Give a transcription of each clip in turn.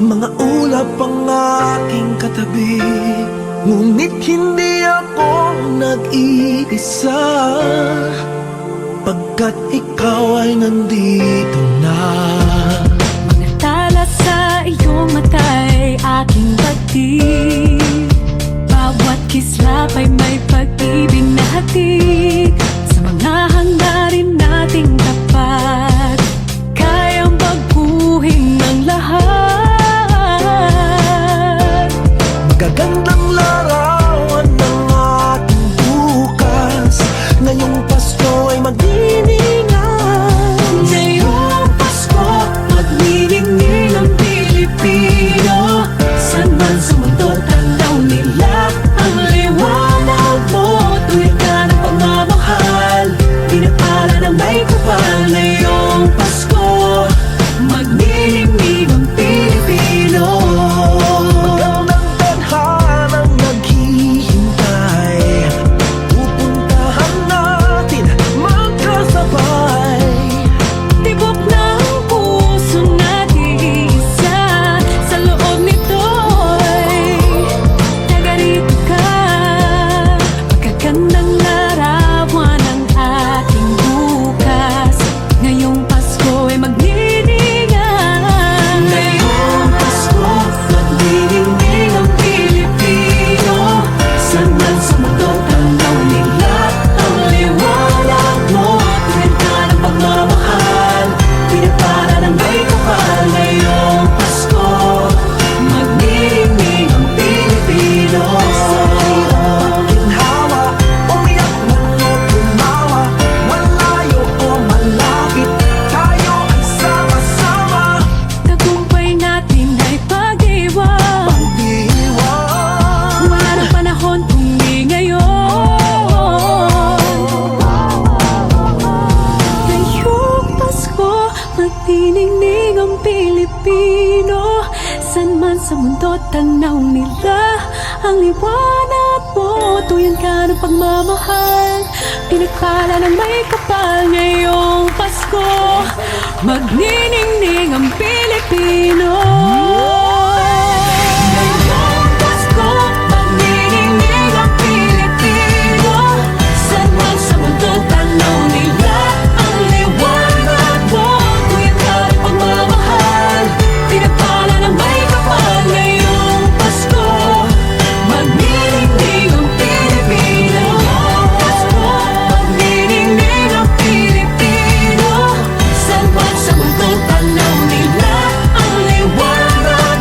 Mga ulap ang aking katabi, ngunit hindi ako nag-iisa, pagkat ikaw ay nandito na. Mga tala sa iyong mata'y aking batid, bawat kislap ay may pag-ibig na hatid. Sa mga hangarin nating tapat, kayang baguhin ng lahat. Magagandang larawan ng ating bukas, ngayong Pasko ay magdiningan. Ngayong Pasko, magniningning ang Pilipino. San man sa mundo, tanaw nila ang liwanag mo. Tuwid ka ng pagmamahal, pinapala ng may kapal. Ngayong Pasko, magniningning ang Pilipino. Magandang tadhanang naghihintay, pupuntahan natin magkasabay. Tibok ng puso natin isa, sa loob nito'y tagarito ka. Magagandang larawan ng ating bukas, ngayong Pasko ay magniningan. Ngayong Pasko, magniningning ang Pilipino. San man sa mundo, tanaw nila ang liwanag mo. Tuwid ka ng pagmamahal, pinapala ng may kapal. Ngayong Pasko, magniningning ang Pilipino. Ginhawa, umiyak man o tumawa, malayo o malapit, tayo ay sama-sama. Tagumpay natin ay pag-iwan, Pag-iwan, wala ng panahon kundi ngayon. Ngayong Pasko, magniningning ang Pilipino. San man sa mundo, tanaw nila ang liwanag mo. Tuyan ka ng pagmamahal, pinagpala ng may kapal. Ngayong Pasko, magniningning ang Pilipino. Ngayong Pasko, magniningning ang Pilipino. San man sa mundo, tanaw nila ang liwanag mo. Tuyan ka ng pagmamahal, pinagpala ng may kapal. Ngayong Pasko, magniningning ang Pilipino. Ngayong Pasko, magniningning ang Pilipino. San man sa mundo, tanaw nila ang liwanag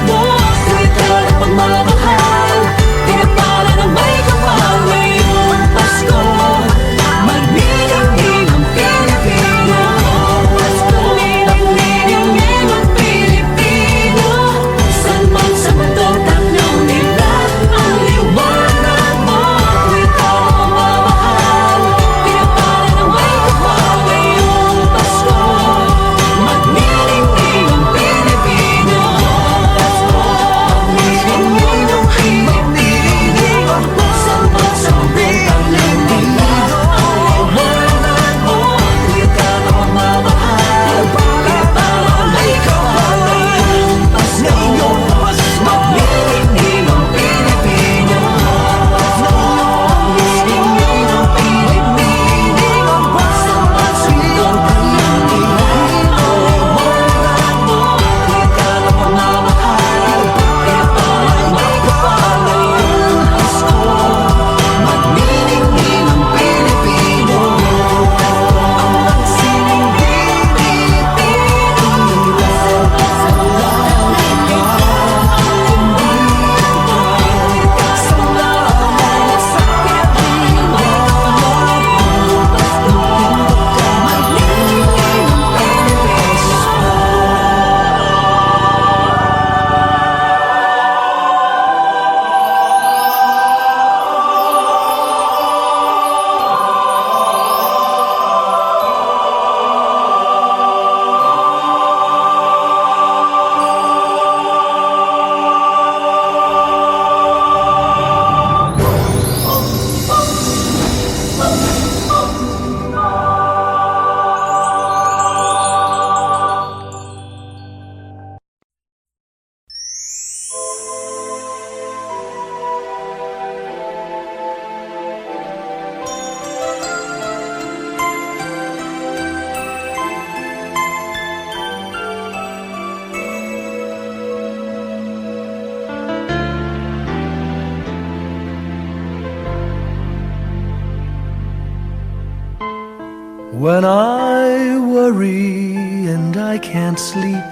When I worry and I can't sleep,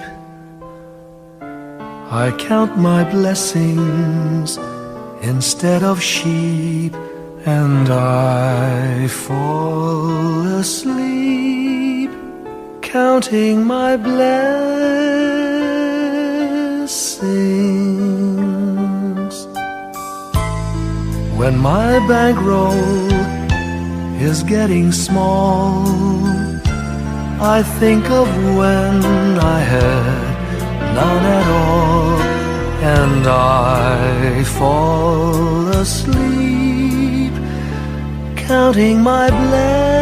I count my blessings instead of sheep, and I fall asleep counting my blessings. When my bankroll is getting small, I think of when I had none at all, and I fall asleep counting my blessings.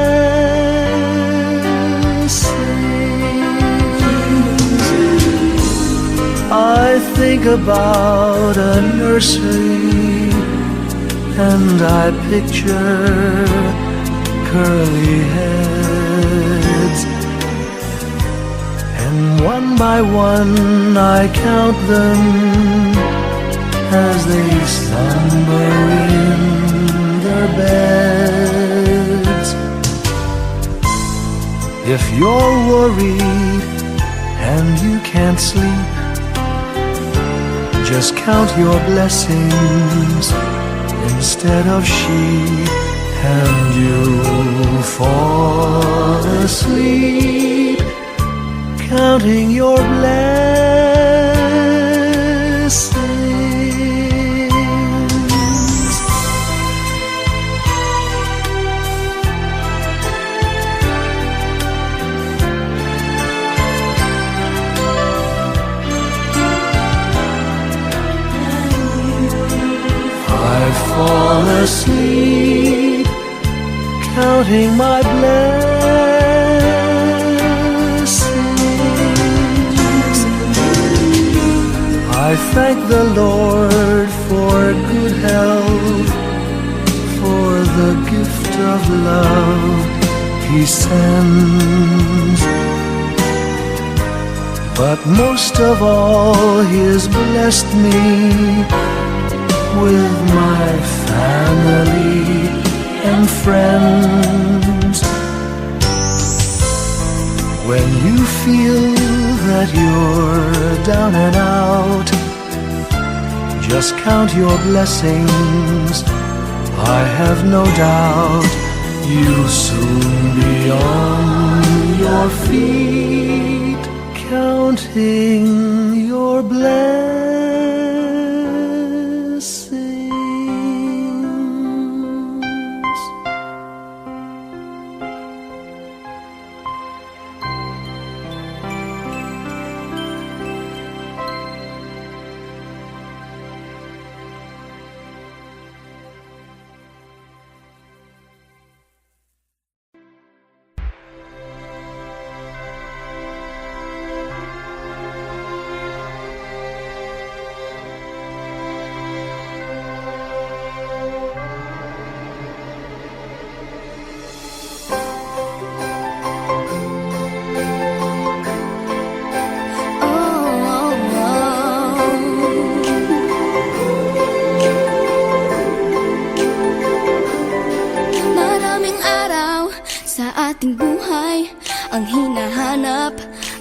I think about a nursery, and I picture curly heads, and one by one I count them as they slumber in their beds. If you're worried and you can't sleep, just count your blessings instead of sheep, and you'll fall asleep counting your blessings. I fall asleep counting my blessings. I thank the Lord for good health, for the gift of love He sends. But most of all, He has blessed me with my family and friends. When you feel that you're down and out, just count your blessings. I have no doubt you'll soon be on your feet, counting your blessings. Ating buhay ang hinahanap,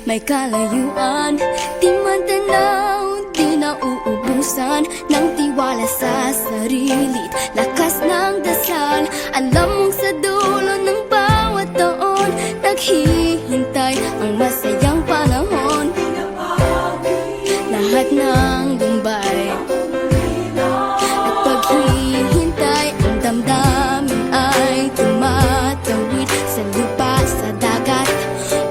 may kalayuan, di matanaw, di nauubusan ng tiwala sa sarili't lakas ng dasal. Alam mong sa dulo ng bawat taon, naghihintay ang masayang panahon. Lahat ng lumbay at paghihintay, ang damdamin ay tumatawid sa lupa, sa dagat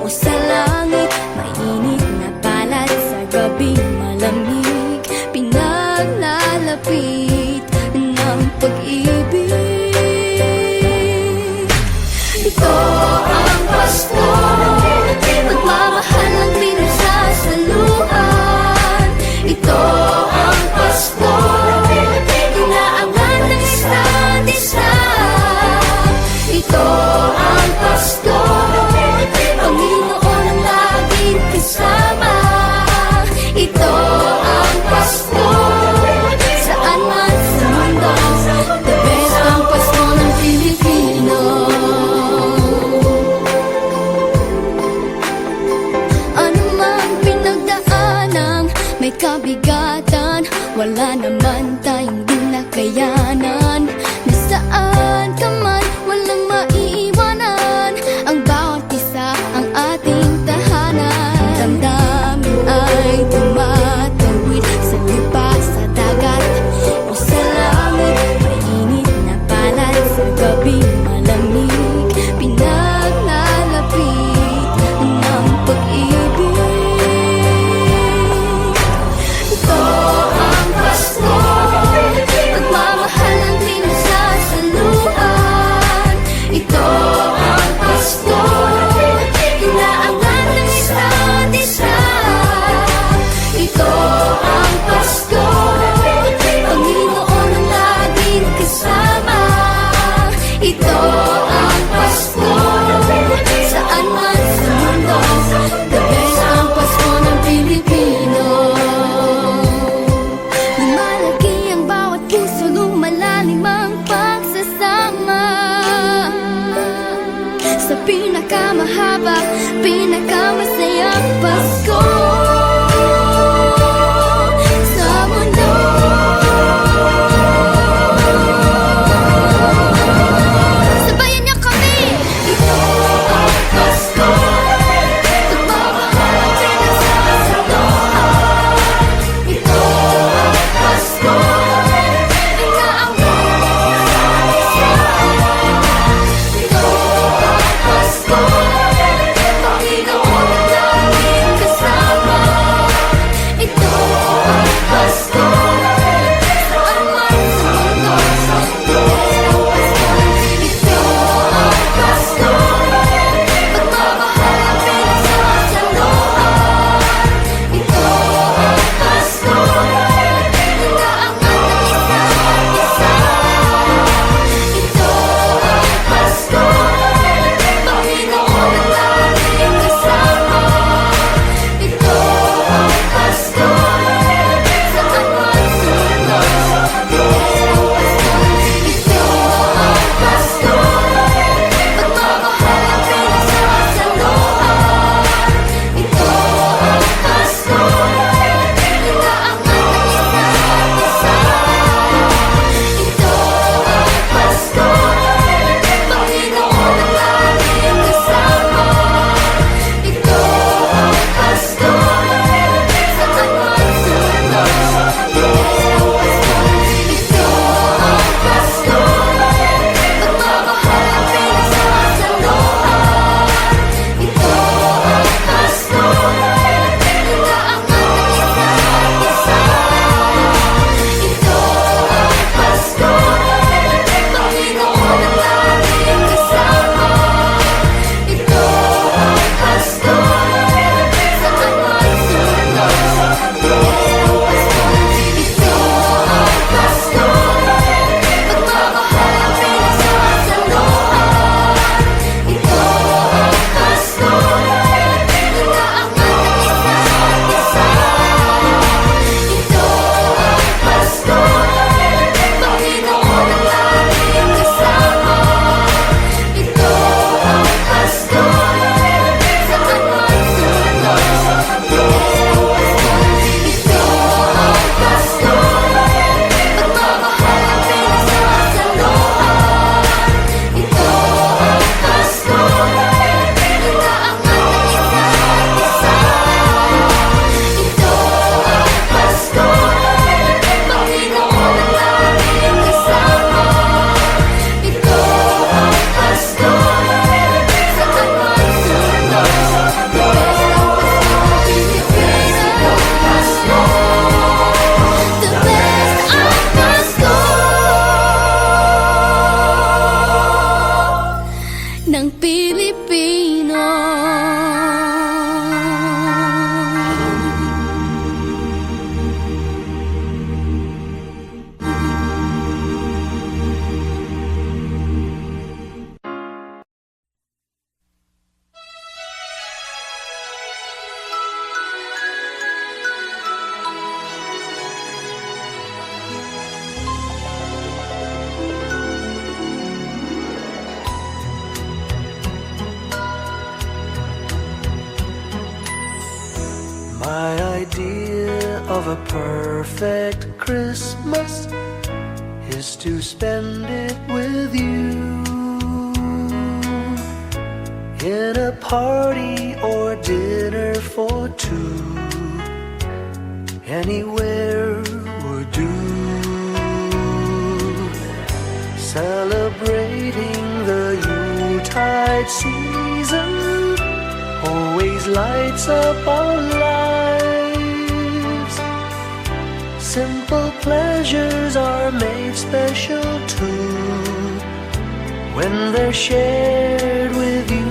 o sa langit. Mainit na balat sa gabing malamig, pinaglalapit ng pag-ibig. Ito ang Pasko, pagmamahal ang pinagsasaluhan. Ito wala naman tayong di nakayanan. Nasaan ka man, walang maiiwanan. Ang bawat isa ang ating tahanan. Damdamin ay tumatawid sa lupa, sa dagat o sa langit. Mainit na palad sa gabi malamig, pinaglalapit ng pag-ibig. Ito ang Pasko, pagmamahal ang pinagsasaluhan. Ito ang Pasko, inaangat ng isa't isa. Ito ang Pasko, Panginoon ang laging kasama. Ito ang Pasko, saan man sa mundo, the best ang Pasko ng Pilipino. Lumalaki ang bawat puso, lumalalim ang pagsasama. Sa pinakamahaba, pinakamasayang Pasko sa mundo. Sabayan niyo kami! Ito ang Pasko, pagmamahal ang pinagsasaluhan. Ito ang Pasko, inaangat ng isa't isa. Ito ang Pasko, Panginoon ang laging kasama. perfect Christmas is to spend it with you, in a party or dinner for two. Anywhere would do. Celebrating the Yuletide season always lights up our lives. Simple pleasures are made special too when they're shared with you.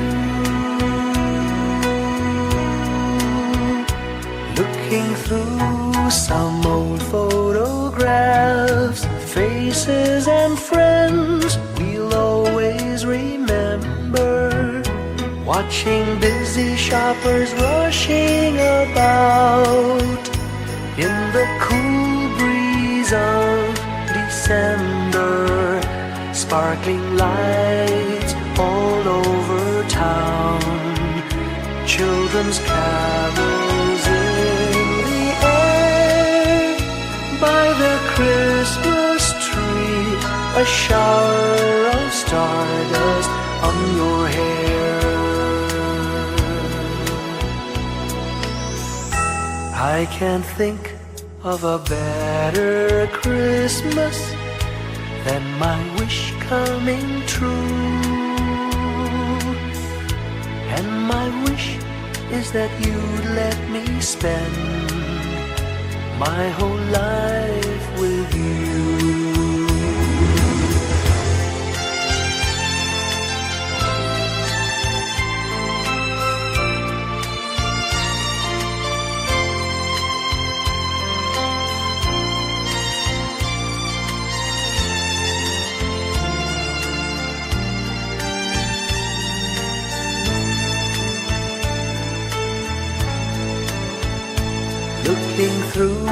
Looking through some old photographs, faces and friends we'll always remember. Watching busy shoppers rushing about in the cool breeze of December. Sparkling lights all over town, children's carols in the air. By the Christmas tree, a shower of stardust on your hair. I can't think of a better Christmas than my wish coming true. And my wish is that you'd let me spend my whole life with you. Looking through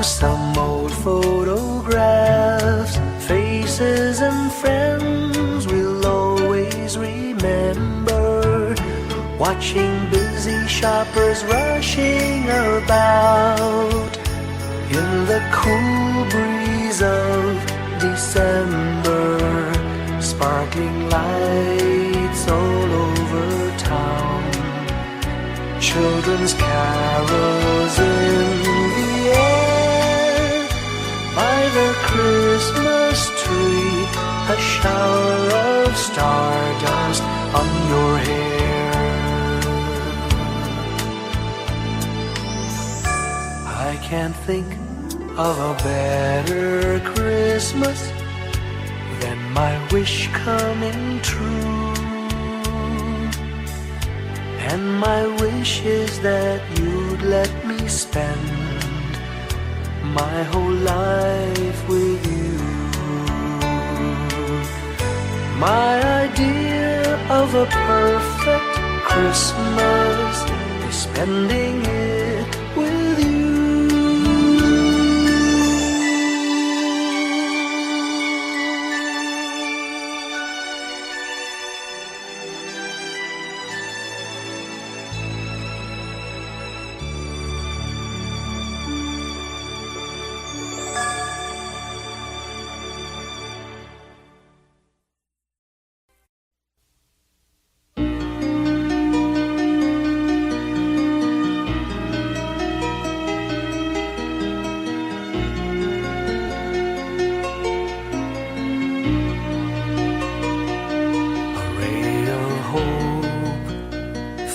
some old photographs, faces and friends we'll always remember. Watching busy shoppers rushing about in the cool breeze of December. Sparkling lights all over town, children's carols in the air. By the Christmas tree, a shower of stardust on your hair. I can't think of a better Christmas than my wish coming true. And my wish is that you'd let me spend my whole life with you. My idea of a perfect Christmas is spending it with you.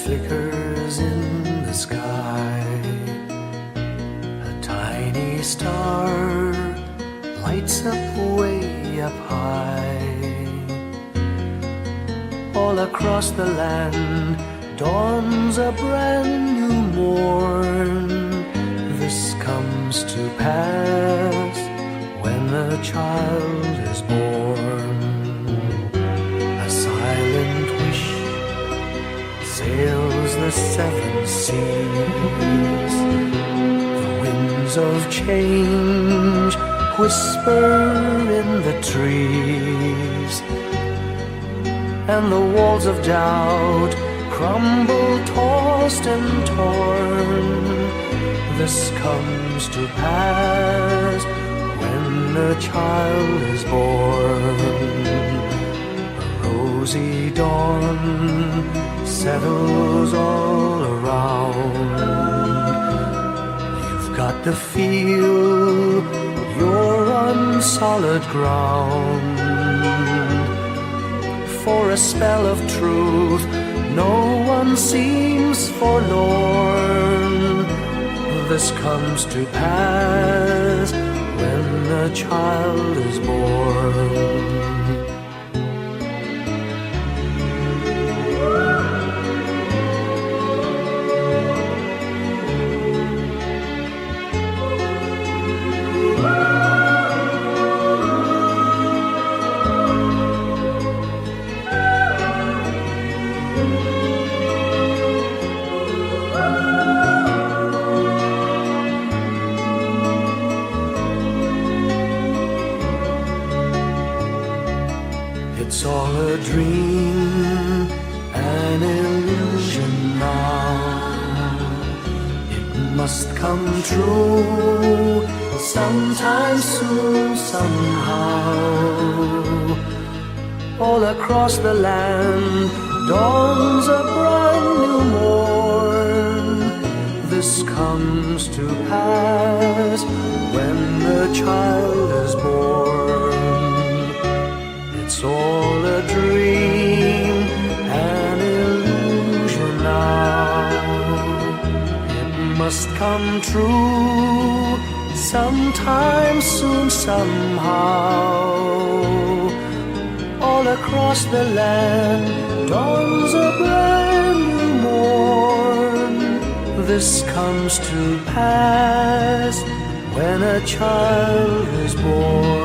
Flickers in the sky. A tiny star lights up way up high. All across the land dawns a brand new morn. This comes to pass when a child is born. A silent wish sails the seven seas. The winds of change whisper in the trees, and the walls of doubt crumble, tossed and torn. This comes to pass when a child is born. A rosy dawn settles all around. You've got to feel you're on solid ground. For a spell of truth, no one seems forlorn. This comes to pass when a child is born. It's all a dream, an illusion now. It must come true sometime soon, somehow. All across the land dawns a brand new morn. This comes to pass when the child is born. It's all a dream, an illusion now. It must come true sometime soon, somehow. All across the land dawns a brand new morn. This comes to pass when a child is born.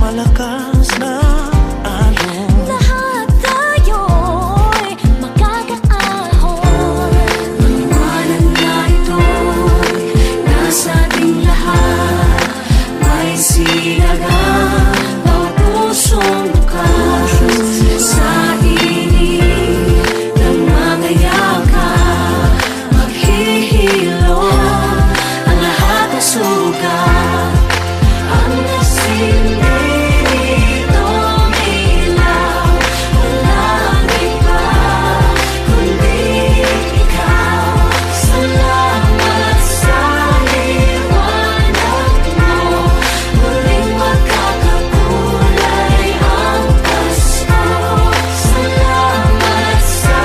malakas na alon. Lahat tayo'y makakaahon. Paliwanag na ito'y nasa ating lahat. May sinagang bawat pusong bukas. Sa init ng mga yakap, maghihilom ang lahat ng sugat. Ang nasilbi nitong ilaw, walang iba kundi ikaw. Salamat sa liwanag mo, muling magkakakulay ang Pasko. Salamat sa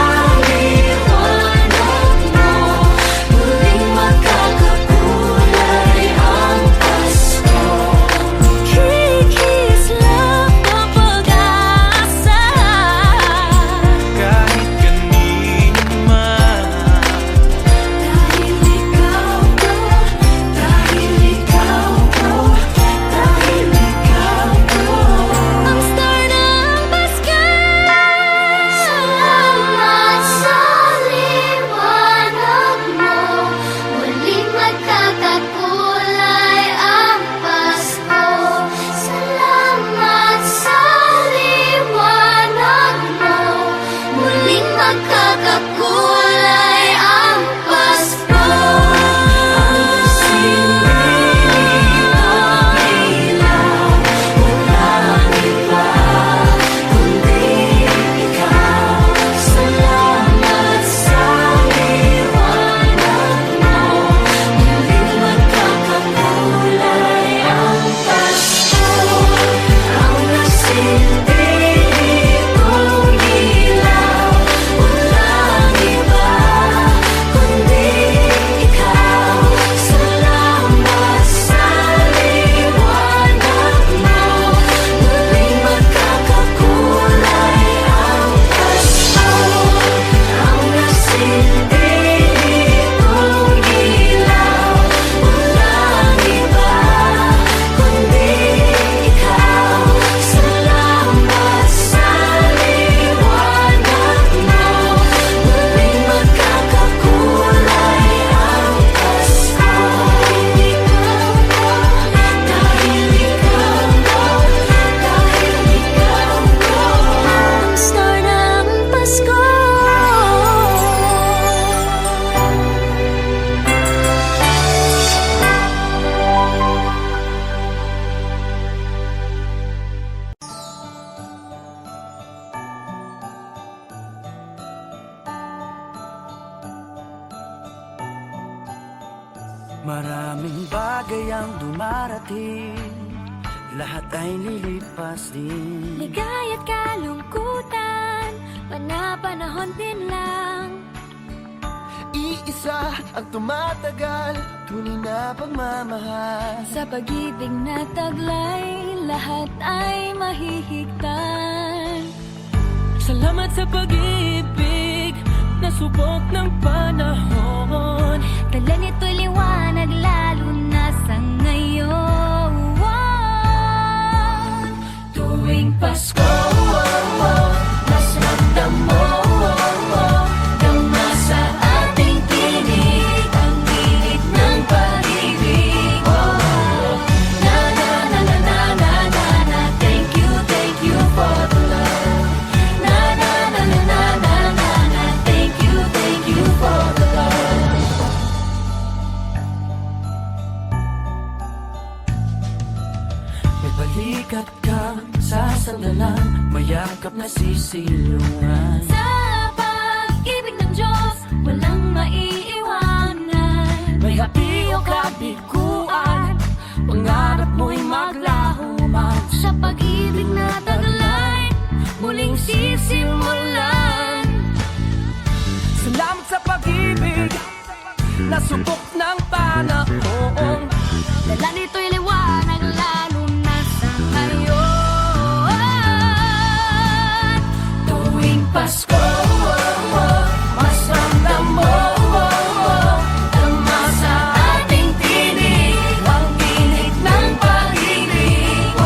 liwanag mo, muling magkakakulay ang Pasko. Kikis lang ang pag-asa. Kahit kanino man, Dahil ikaw ko, dahil ikaw ko, dahil ikaw ko. Ang star ng Pasko. Salamat sa liwanag mo, muling magkakakulay ang Pasko. Salamat sa liwanag mo, muling magkakakulay ang Pasko. Silbi nitong ilaw, walang iba kundi ikaw. Salamat sa liwanag mo, muling magkakakulay ang Pasko. Ang nasilbi nitong ilaw, walang iba kundi ikaw. Salamat sa liwanag mo, muling magkakakulay ang Pasko. Ang nasilbi nitong ilaw, walang iba kundi ikaw. Salamat sa liwanag mo, muling magkakakulay ang Pasko. Dahil ikaw ko, dahil ikaw ko. Ang star ng Pasko. maraming bagay ang dumarating, lahat ay lilipas din. Ligaya't kalungkutan, panapanahon din lang. Iisa ang tumatagal, tunay na pagmamahal. Sa pag-ibig na taglay, lahat ay mahihigtan. Salamat sa pag-ibig na subok ng panahon. Dala nito'y liwanag lalo na sa ngayon. Tuwing Pasko, mas ramdam mo, dama sa ating tinig ang init ng pag-ibig. Na na na na na na na na, thank you for the love. Na na na na na na na na, thank you for the love. May balikat kang sasandalan, mayakap na sisilungan. Sa pag-ibig ng Diyos, walang maiiwanan. May hati o kabiguan, pangarap mo'y maglaho man. Sa pag-ibig na taglay, muling sisimulan. Salamat sa pag-ibig na subok ng panahon. Dala nito'y liwanag lalo na sa ngayon. Tuwing Pasko, mas ramdam mo, dama sa ating tinig ang init ng pag-ibig.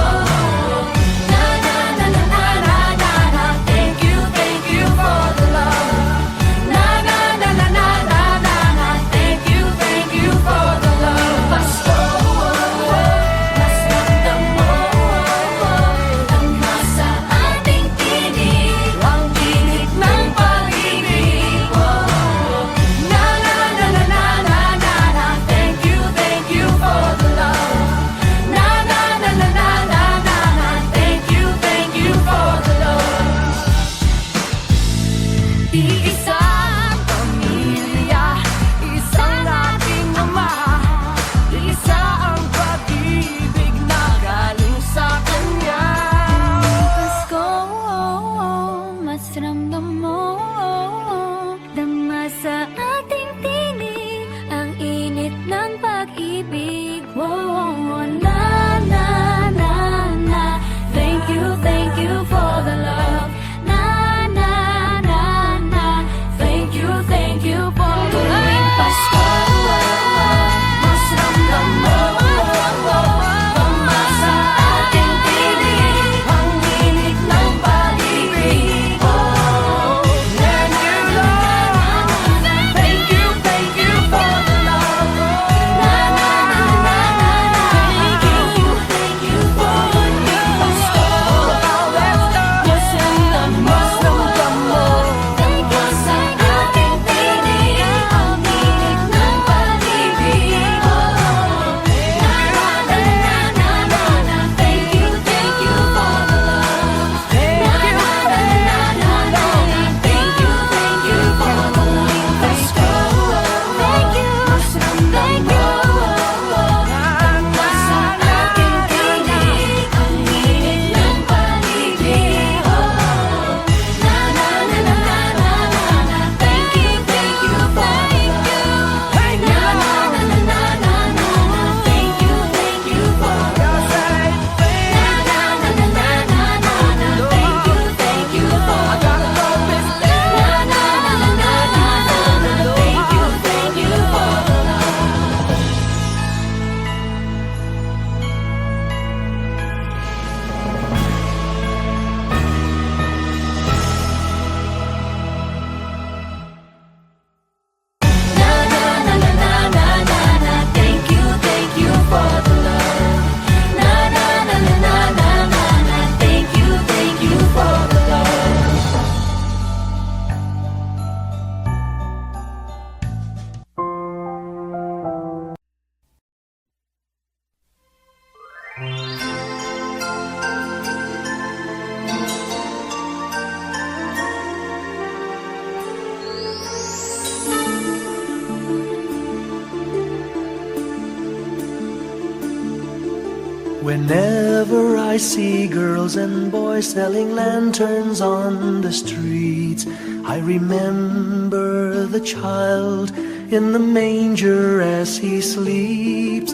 Whenever I see girls and boys selling lanterns on the streets, I remember the child in the manger as he sleeps.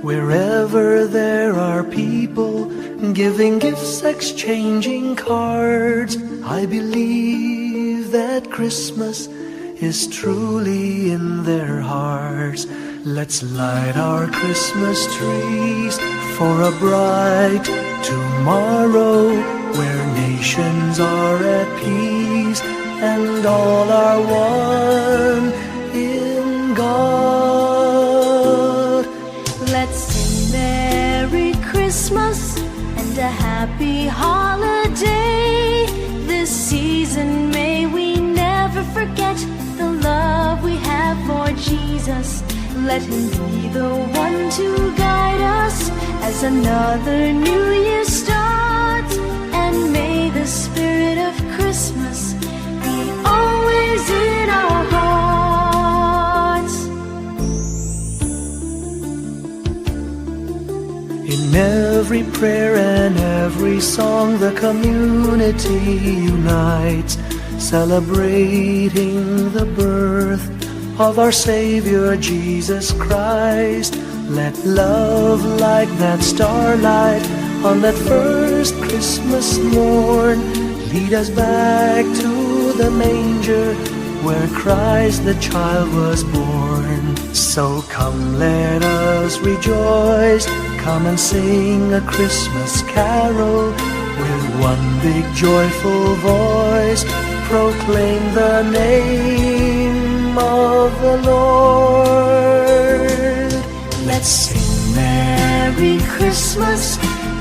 Wherever there are people giving gifts, exchanging cards, I believe that Christmas is truly in their hearts. Let's light our Christmas trees for a bright tomorrow, where nations are at peace and all are one in God. Let's sing Merry Christmas and a happy holiday. This season may we never forget the love we have for Jesus. Let him be the one to guide us as another new year starts. And may the spirit of Christmas be always in our hearts. In every prayer and every song, the community unites, celebrating the birth of our Savior Jesus Christ. Let love like that starlight on that first Christmas morn lead us back to the manger where Christ the child was born. So come, let us rejoice, come and sing a Christmas carol with one big joyful voice, proclaim the name of the Lord. Let's sing Merry Christmas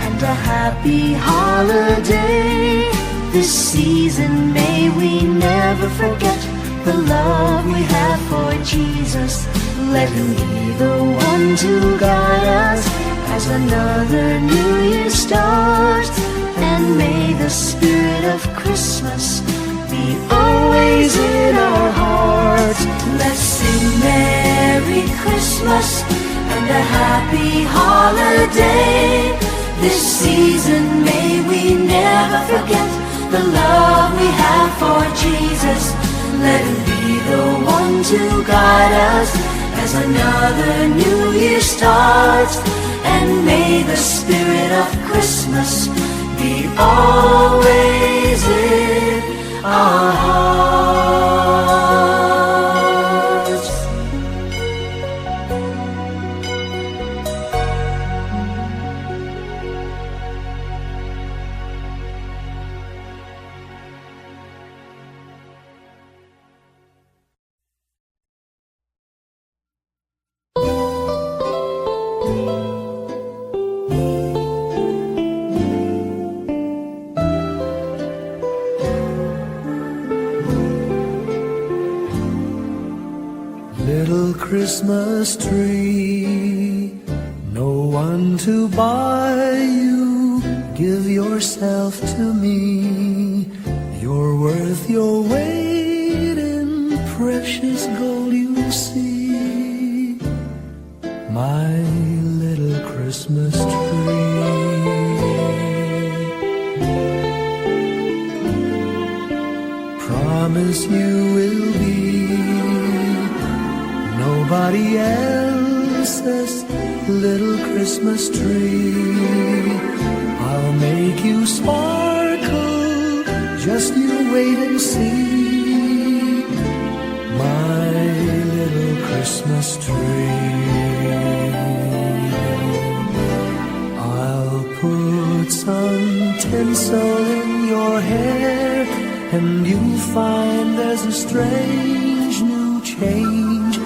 and a happy holiday. This season may we never forget the love we have for Jesus. Let him be the one to guide us as another new year starts. And may the spirit of Christmas be always in our hearts. Let's sing Merry Christmas and a happy holiday. This season may we never forget the love we have for Jesus. Let him be the one to guide us as another new year starts. And may the spirit of Christmas be always in our hearts. Little Christmas tree, no one to buy you, give yourself to me. You're worth your weight in precious gold, you see. My little Christmas tree, promise you will be nobody else's little Christmas tree. I'll make you sparkle, just you wait and see. My little Christmas tree. I'll put some tinsel in your hair, and you'll find there's a strange new change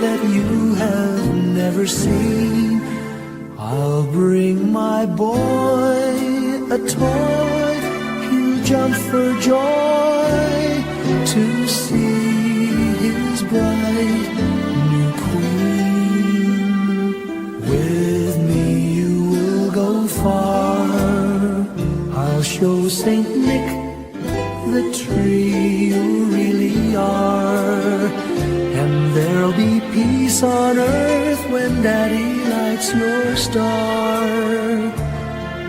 that you have never seen. I'll bring my boy a toy, he'll jump for joy to see his bright new queen. With me you will go far, I'll show Saint Nick the tree you really are. And there'll be peace on earth when Daddy lights your star.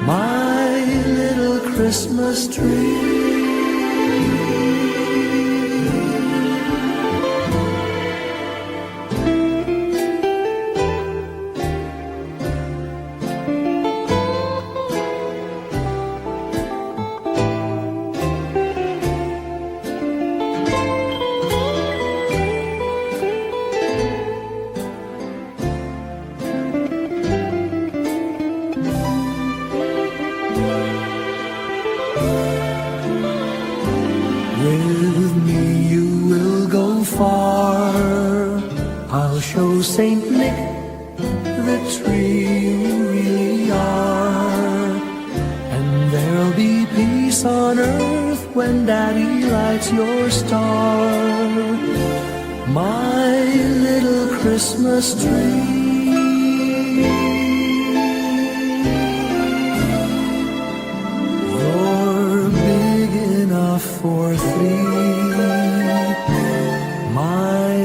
my little Christmas tree. With me you will go far. I'll show Saint Nick the tree you really are. And there'll be peace on earth when Daddy lights your star. My little Christmas tree. You're big enough for three, my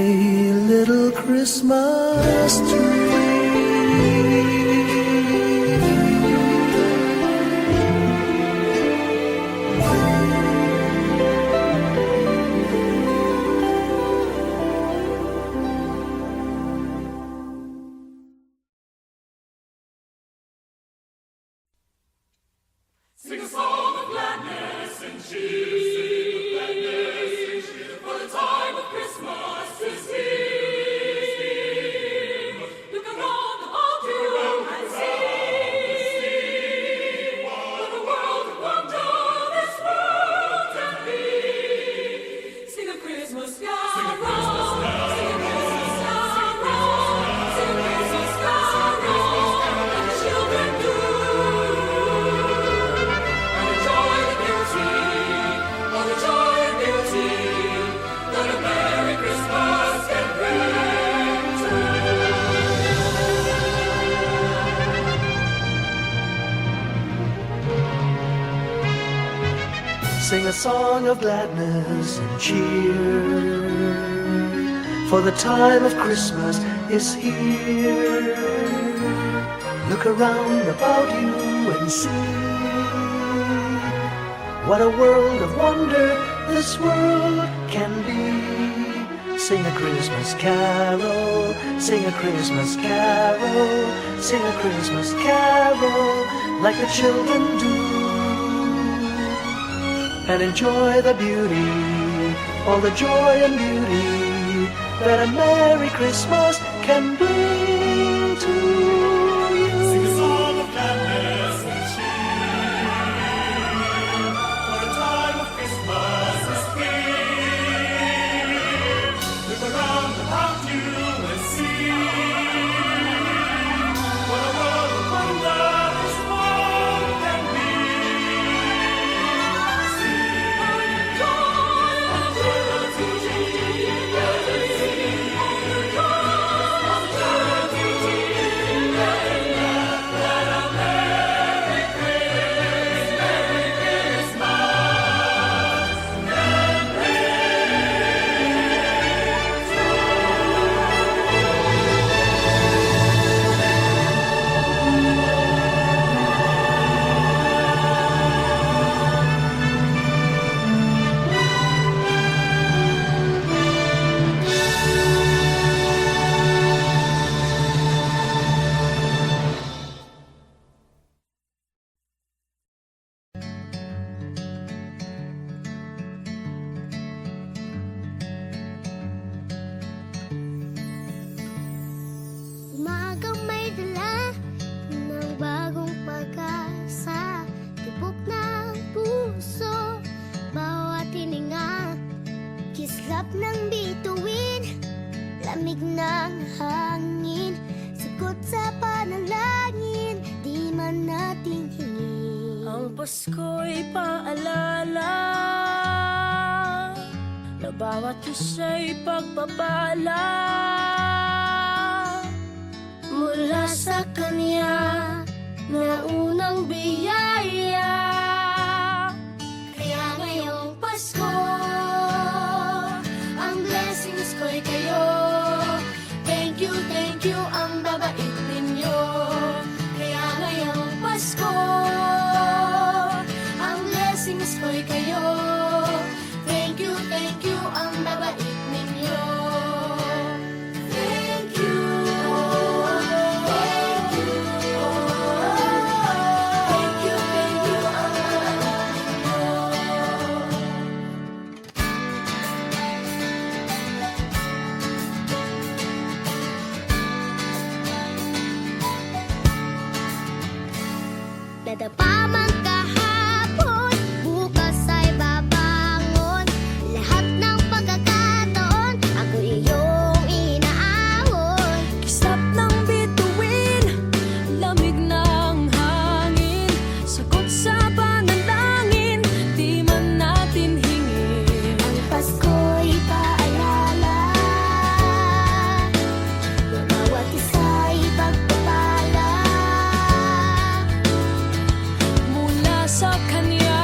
little Christmas tree. Sing a song of gladness and cheer, for the time of Christmas is here. Look around about you and see what a world of wonder this world can be. Sing a Christmas carol, sing a Christmas carol, sing a Christmas carol, sing a Christmas carol, and the children do. Sing a song of gladness and cheer, for the time of Christmas is here. Look around about you and see what a world of wonder this world can be. Sing a Christmas carol, sing a Christmas carol, sing a Christmas carol like the children do. And enjoy the beauty, all the joy and beauty that a Merry Christmas can bring to you. Sing a song of gladness and cheer, for the time of Christmas is here. Look around about you and see what a world of wonder this world can be. Umagang may dala ng bagong pag-asa, tibok ng puso, bawat hininga, kislap ng bituin, lamig ng hangin, sagot sa panalangin, di man nating hingin. Ang Pasko'y paalala na bawat isa'y pagpapala mula sa Kanya na unang biyaya. Kaya ngayong Pasko, ang blessings ko'y kayo. Thank you ang babait ninyo. Kaya ngayong Pasko, sa Kanya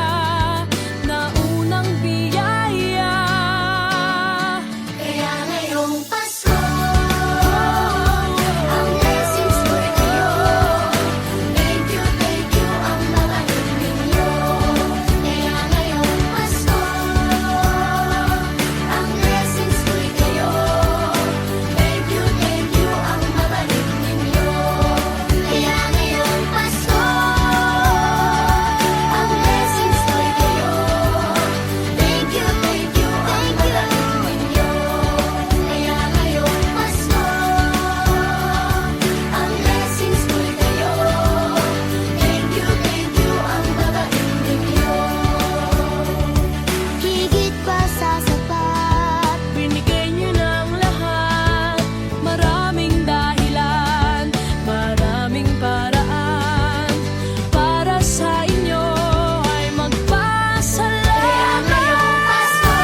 na unang biyaya. Kaya ngayong Pasko, ang blessings ko'y kayo. Thank you ang babae ninyo. Kaya ngayong Pasko, ang blessings ko'y kayo. Thank you ang babae ninyo. Kaya ngayong Pasko, ang blessings ko'y kayo. Thank you ang babae ninyo. Kaya ngayong Pasko, ang blessings ko'y kayo. Thank you ang babae ninyo. Higit pa sa sapat, Binigay niyo ng lahat, maraming dahilan, maraming paraan, para sa inyo ay magpasalamat. kaya ngayong Pasko,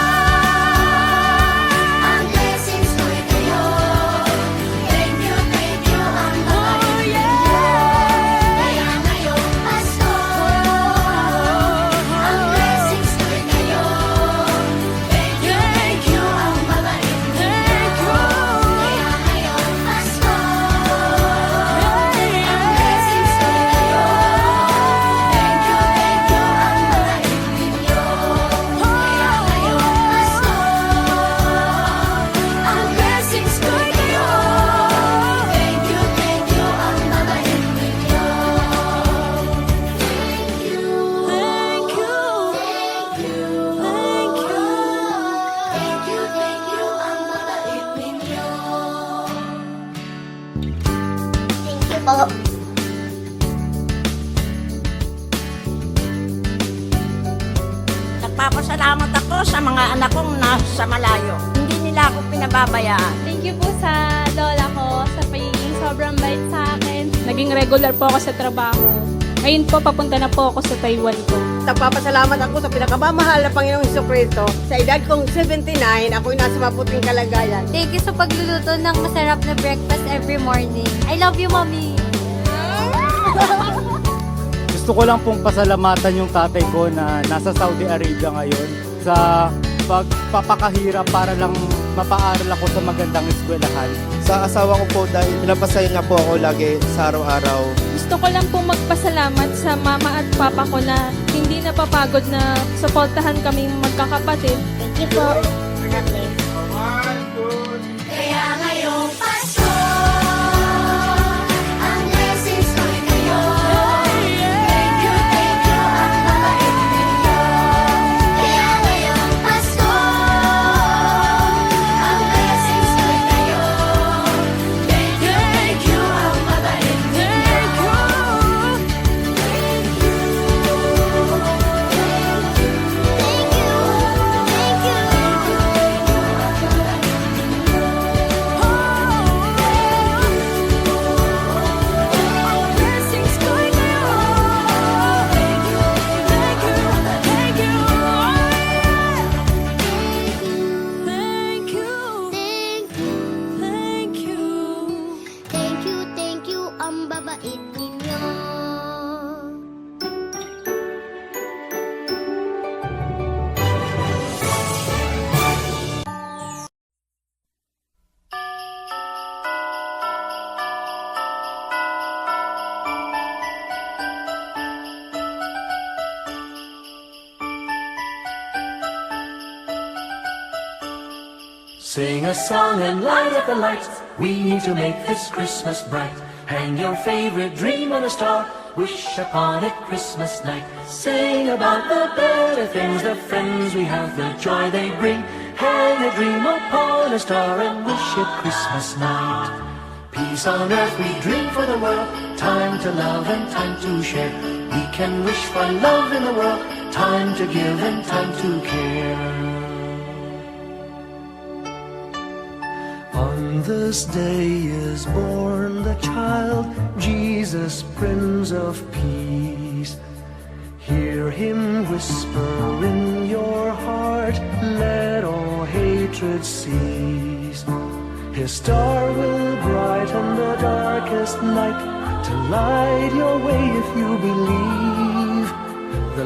ang blessings ko'y kayo. Thank you ang babae ninyo. Kaya ngayong Pasko, ang blessings ko'y kayo. Thank you ang babae ninyo. Kaya ngayong Pasko, ang blessings ko'y kayo. Thank you ang babae ninyo. Kaya ngayong Pasko, ang blessings ko'y kayo. Thank you ang babae ninyo. Thank you po. Nagpapasalamat ako sa mga anak kong nasa malayo. Hindi nila ako pinababayaan. Thank you po sa lola ko sa pagiging sobrang bait sa akin. Naging regular po ako sa trabaho. Ngayon po, papunta na po ako sa Taiwan po. Nagpapasalamat ako sa pinakamamahal na Panginoong Jesucristo. Sa edad kong 79, ako'y nasa maputing kalagayan. Thank you sa pagluluto ng masarap na breakfast every morning. I love you, Mommy. Gusto ko lang pong pasalamatan yung tatay ko na nasa Saudi Arabia ngayon sa pagpapakahirap para lang mapaaral ako sa magandang eskwelahan. Sa asawa ko po dahil pinapasaya niya po ako lagi sa araw-araw. Gusto ko lang pong magpasalamat sa mama at papa ko na hindi napapagod na suportahan kaming magkakapatid. Thank you po. Kaya ngayong Pasko, ang blessings ko'y kayo. Thank you ang babae ninyo. Kaya ngayong Pasko, ang blessings ko'y kayo. Thank you ang babae ninyo. Blessings ko'y kayo. Thank you. Thank you ang babait ninyo. Sing a song and light up the lights. We need to make this Christmas bright. Hang your favorite dream on a star. Wish upon it Christmas night. Sing about the better things, the friends we have, the joy they bring. Hang a dream upon a star and wish it Christmas night. Peace on earth we dream for the world. Time to love and time to share. We can wish for love in the world. Time to give and time to care. On this day is born the child, Jesus, Prince of Peace. Hear him whisper in your heart, let all hatred cease. His star will brighten the darkest night, to light your way if you believe. The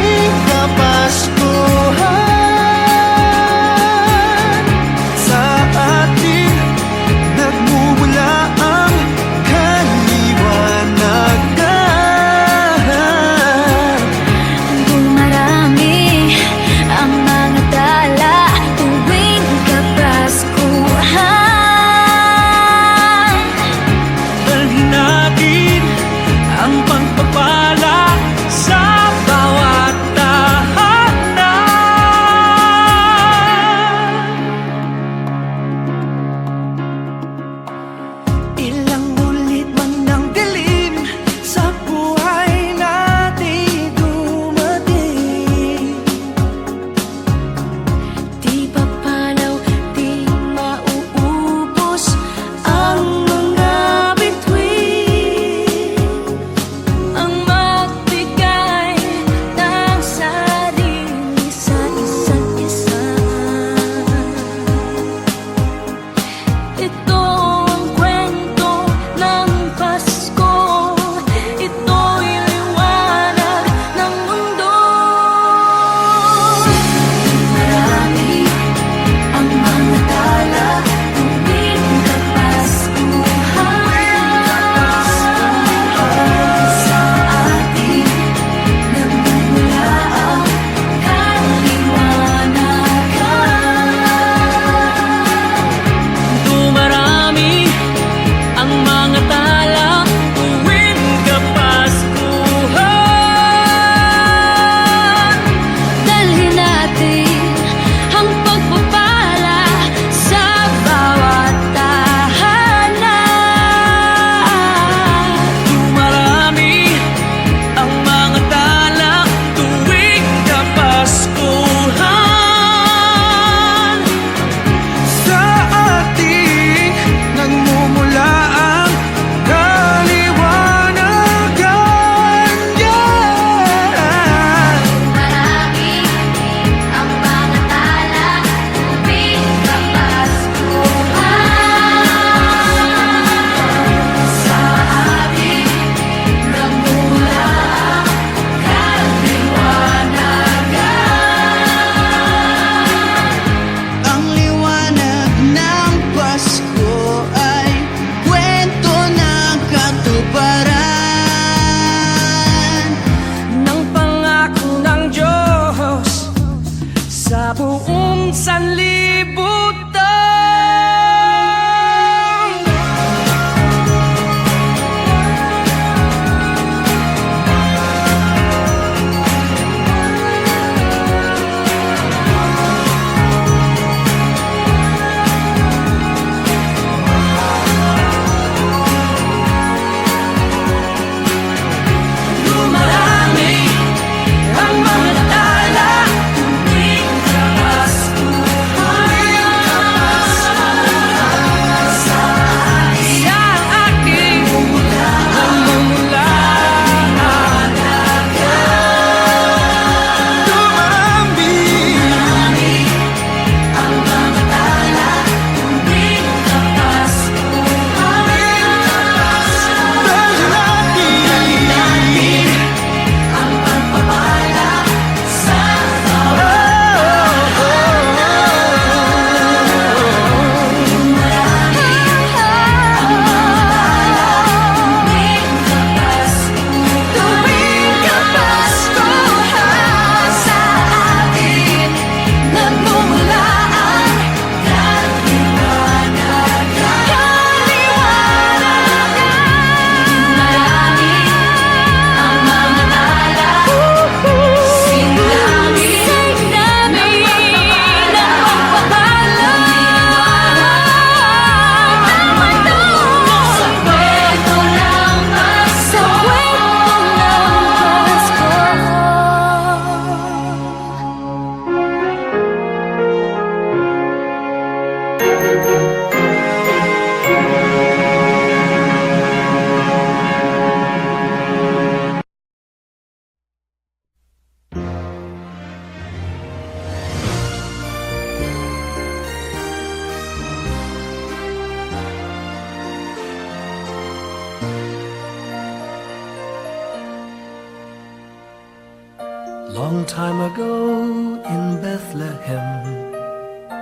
Long time ago in Bethlehem,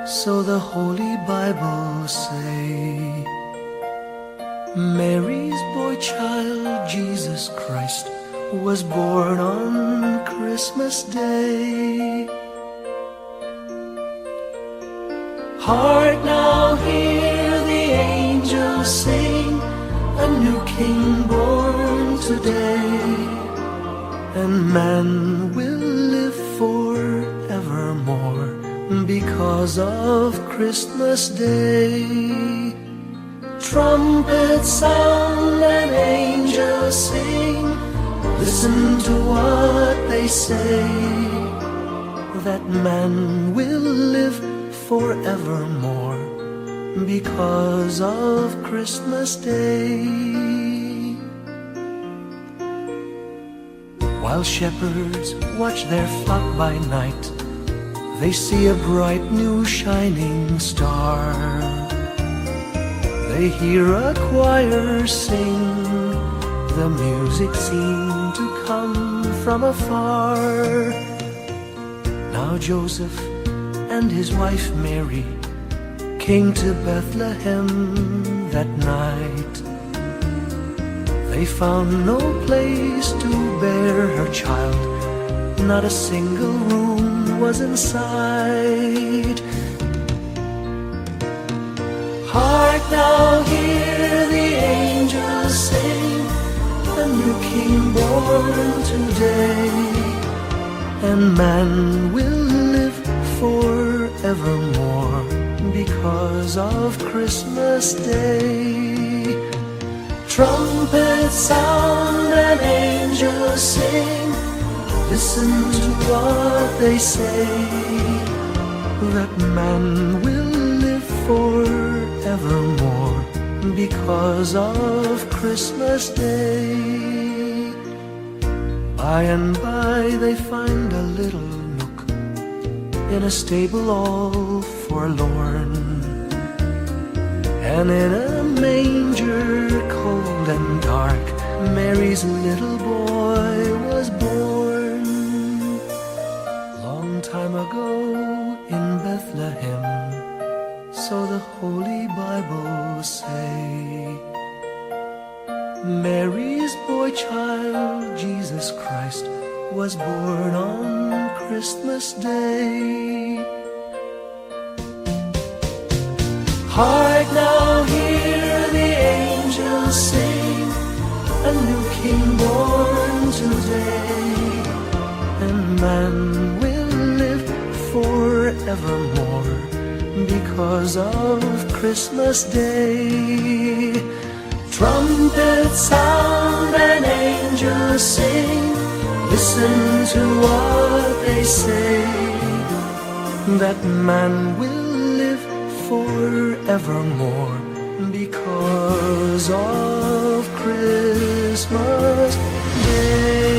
so the Holy Bible say, Mary's boy child, Jesus Christ, was born on Christmas Day. Hark now, hear the angels sing, a new king born today, and man will live forevermore because of Christmas Day. Trumpets sound and angels sing, listen to what they say, that man will live forevermore because of Christmas Day. While shepherds watch their flock by night, they see a bright new shining star. They hear a choir sing, the music seemed to come from afar. Now Joseph and his wife Mary came to Bethlehem that night. They found no place to bear her child, not a single room was in sight. Hark now, hear the angels sing, a new king born today, and man will live forevermore because of Christmas Day. Trumpets sound and angels sing, listen to what they say, that man will live forevermore because of Christmas Day. By and by they find a little nook in a stable all forlorn, and in a manger cold and dark, Mary's little boy was born. Long time ago in Bethlehem, so the Holy Bible say, Mary's boy child, Jesus Christ, was born on Christmas Day. Hark now, hear the angels sing, a new king born today, and man will live forevermore because of Christmas Day. Trumpets sound and angels sing, listen to what they say, that man will live forevermore because of Christmas Day.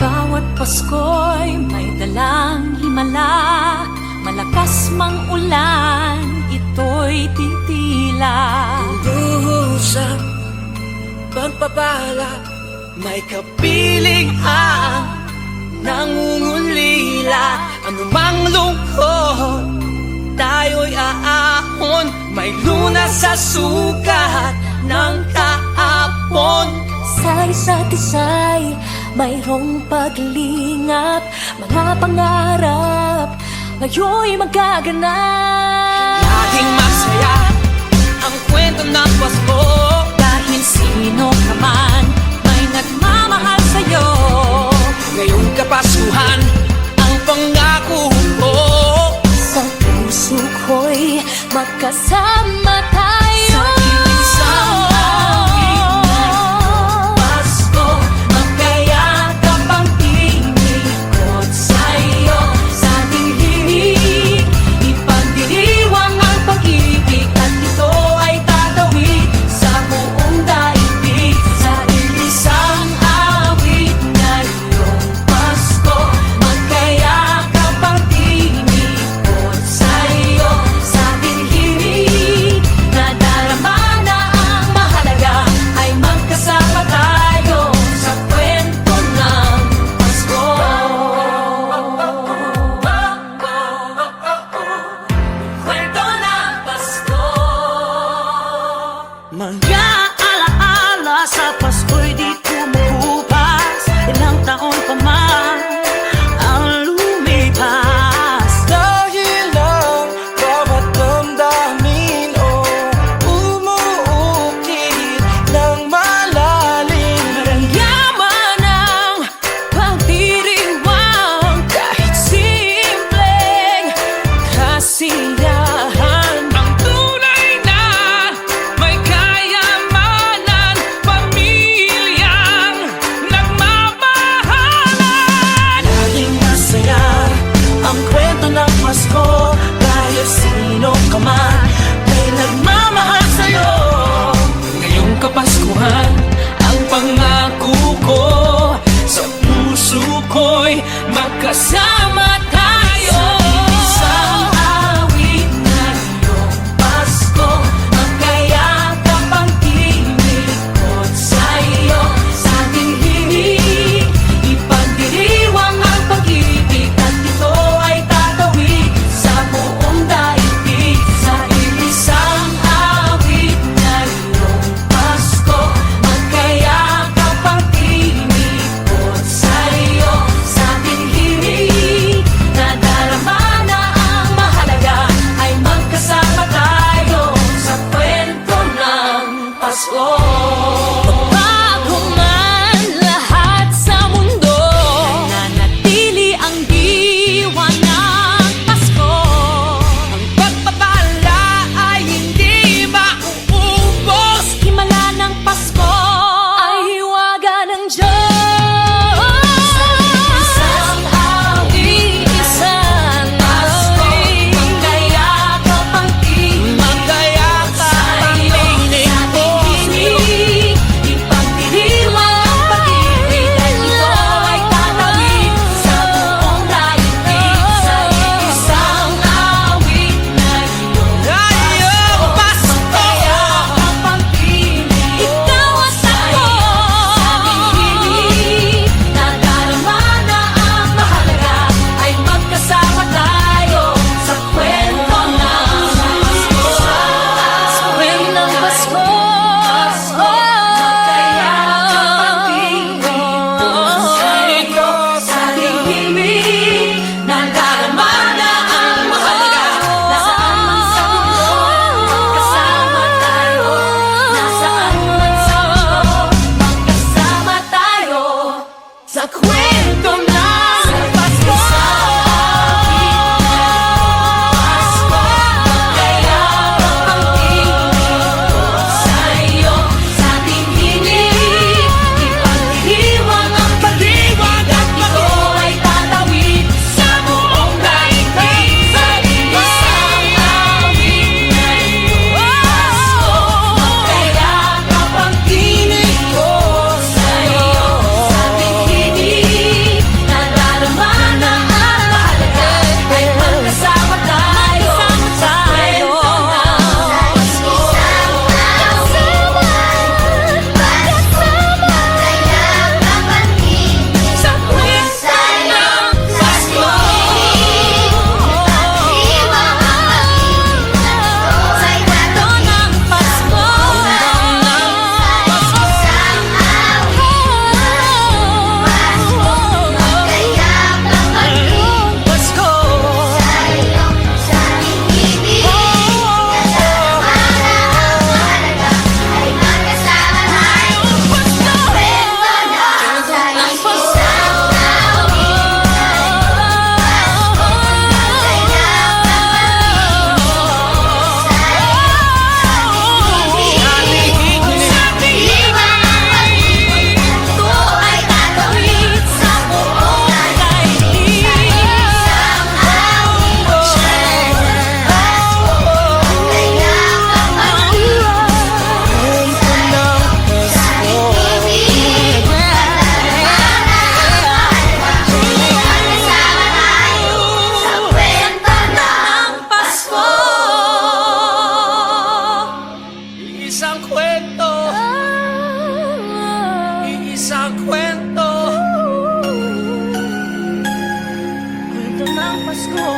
Bawat Pasko'y may dalang himala, malakas mang ulan, ito'y titila. Usap, pagpapala, may kapiling ang nangungulila. Anumang lungkot, tayo'y aahon, may lunas sa sukat ng kahapon. Sa isa't isa'y mayroong paglingap, mga pangarap ngayon'y magaganap. Laging masaya ang kwento ng Pasko, Dahil sino ka man may nagmamahal sa'yo. ngayong Kapaskuhan ang pangako ko. Sa puso ko'y magkasama tayo. Sa iisang awit ng Pasko, Mga alaala sa Pasko'y di kumukupas. Ilang taon pa man ang lumipas. Dahil ang bawat damdamin umuukit ng malalim. Maramyaman ang pagdiriwang kahit simpleng kasiyahan. Ang tunay na may kayamanan, pamilyang nagmamahalan. Laging masaya ang kwento ng Pasko, kahit sino ka man may nagmamahal sa'yo. Ngayong Kapaskuhan, ang pangako ko sa puso ko'y magkasama tayo. Isang awit na iyong Pasko, magkayakap ang tinikot sa'yo. Sa ating himig, ipagdiriwang ang pag-ibig, at ito ay tatawid sa buong daigdig. Sa isang awit na iyong Pasko, magkayakap ang tinikot sa'yo. Sa ating himig, nadarama na ang mahalaga, ay magkasama tayo sa kwento ng Pasko. Bago man lahat sa mundo, nananatili ang diwa ng Pasko. Ang pagpapala ay hindi mauubos. Himala ng Pasko ay hiwaga ng Diyos. Isang awit, isang Pasko, magkayakap ang tinig, magkayakap ang tinig ko. Ipagdiriwang ang pag-ibig, at ito ay tatawid sa buong daigdig. Sa isang awit na iyong Pasko, magkayakap ang tinig, ikaw at ako. Sa himig, nadarama na ang mahalaga, ay magkasama tayo sa kwento ng Pasko. Sa kwento ng Pasko, magkayakap ang tinig sa'yo. Sa himig, nadarama na ang mahalaga, nasaan man sa mundo, magkasama tayo. Nasaan man sa mundo, magkasama tayo sa kwento ng Pasko. Magkayakap ang tinig sa'yo. Sa ating himig, ipagdiriwang ang pag-ibig, at ito ay tatawid sa buong daigdig. Sa isang awit na iyong Pasko, magkayakap ang tinig ko sa'yo. Sa ating himig, nadarama na ang mahalaga, ay magkasama tayo sa kwento ng Pasko. Sa kwento ng Pasko. Sa kwento ng Pasko. Pasko. Isang kwento, iisang kwento, kwento ng Pasko.